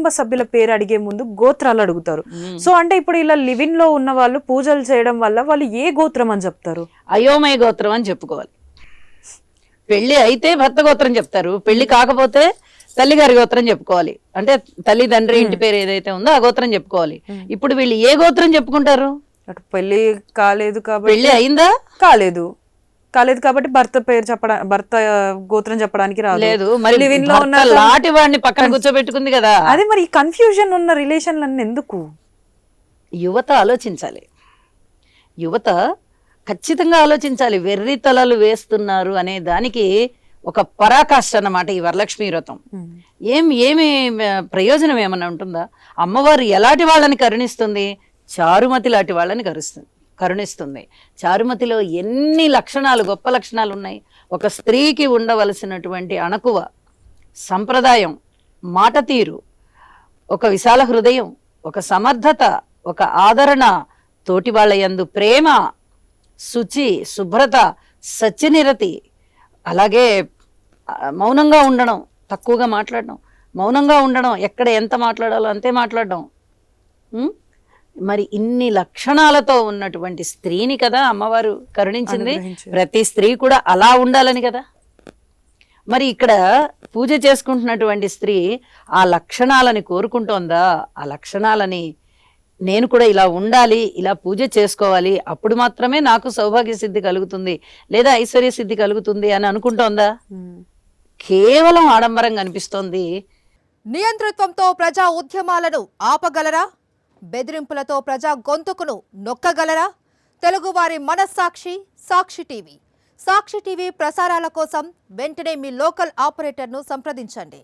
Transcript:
కుటుంబ సభ్యుల పేరు అడిగే ముందు గోత్రాలు అడుగుతారు. సో అంటే ఇప్పుడు ఇలా లివిన్ లో ఉన్న వాళ్ళు పూజలు చేయడం వల్ల వాళ్ళు ఏ గోత్రం అని చెప్తారు? అయోమయ గోత్రం అని చెప్పుకోవాలి. పెళ్లి అయితే భర్త గోత్రం చెప్తారు, పెళ్లి కాకపోతే తల్లి గారి గోత్రం చెప్పుకోవాలి. అంటే తల్లి తండ్రి ఇంటి పేరు ఏదైతే ఉందో ఆ గోత్రం చెప్పుకోవాలి. ఇప్పుడు వీళ్ళు ఏ గోత్రం చెప్పుకుంటారు? అటు పెళ్లి కాలేదు కాబట్టి, పెళ్లి అయిందా? కాలేదు కాబట్టి భర్త పేరు భర్త గోత్రం చెప్పడానికి లేదు. మరి లివిన్ లో ఉన్న లాంటి వాడిని పక్కన కూర్చోబెట్టుకుంది కదా. అదే మరి కన్ఫ్యూజన్ ఉన్న రిలేషన్లన్నీ ఎందుకు? యువత ఆలోచించాలి. యువత ఖచ్చితంగా ఆలోచించాలి. వెర్రి తలలు వేస్తున్నారు అనే దానికి ఒక పరాకాష్ట అన్నమాట ఈ వరలక్ష్మి వ్రతం. ఏమి ప్రయోజనం ఏమన్నా ఉంటుందా? అమ్మవారు ఎలాంటి వాళ్ళని కరుణిస్తుంది? చారుమతి లాంటి వాళ్ళని కరుణిస్తుంది. చారుమతిలో ఎన్ని లక్షణాలు, గొప్ప లక్షణాలు ఉన్నాయి. ఒక స్త్రీకి ఉండవలసినటువంటి అణకువ, సంప్రదాయం, మాట తీరు, ఒక విశాల హృదయం, ఒక సమర్థత, ఒక ఆదరణ, తోటి వాళ్ళ యందు ప్రేమ, శుచి, శుభ్రత, సత్యనిరతి, అలాగే మౌనంగా ఉండడం, తక్కువగా మాట్లాడడం, మౌనంగా ఉండడం, ఎక్కడ ఎంత మాట్లాడాలో అంతే మాట్లాడడం. మరి ఇన్ని లక్షణాలతో ఉన్నటువంటి స్త్రీని కదా అమ్మవారు కరుణించింది. ప్రతి స్త్రీ కూడా అలా ఉండాలని కదా. మరి ఇక్కడ పూజ చేసుకుంటున్నటువంటి స్త్రీ ఆ లక్షణాలని కోరుకుంటోందా? ఆ లక్షణాలని నేను కూడా ఇలా ఉండాలి, ఇలా పూజ చేసుకోవాలి, అప్పుడు మాత్రమే నాకు సౌభాగ్య సిద్ధి కలుగుతుంది లేదా ఐశ్వర్య సిద్ధి కలుగుతుంది అని అనుకుంటోందా? కేవలం ఆడంబరంగా అనిపిస్తోంది. నియంతృత్వంతో ప్రజా ఉద్యమాలను ఆపగలరా? బెదిరింపులతో ప్రజా గొంతుకును నొక్కగలరా? తెలుగువారి మనస్సాక్షి సాక్షి టీవీ. సాక్షి టీవీ ప్రసారాల కోసం వెంటనే మీ లోకల్ ఆపరేటర్ను సంప్రదించండి.